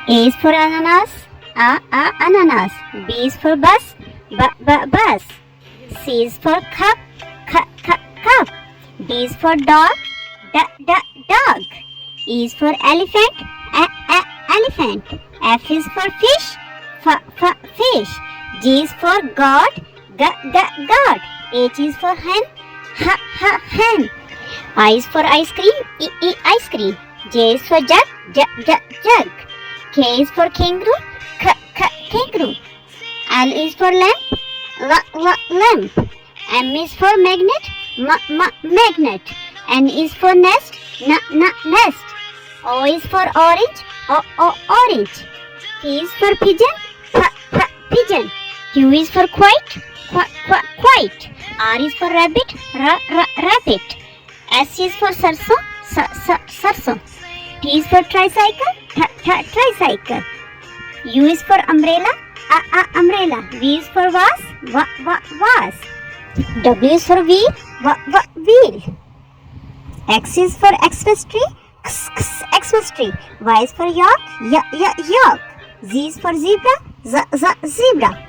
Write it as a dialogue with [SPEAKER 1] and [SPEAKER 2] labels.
[SPEAKER 1] A is for ananas. Ananas. B is for bus. Bus. C is for cup. Cup. D is for dog. Dog. E is for elephant. Elephant. F is for fish. Fish. G is for God. God. H is for hen. Hen. I is for ice cream. Ice cream. J is for jug. Jug. K is for kangaroo. Kangaroo. L is for lamp. Lamp. M is for magnet. Magnet. N is for nest. Nest. O is for orange. Orange. P is for pigeon. Pigeon. Q is for quiet. R is for rabbit. Rabbit. S is for sarson. T is for tricycle. Tricycle. U is for umbrella. Umbrella. V is for vase. W is for wheel. Wheel. X is for Xmas tree. Xmas tree. Y is for York. York. Z is for zebra. Zebra.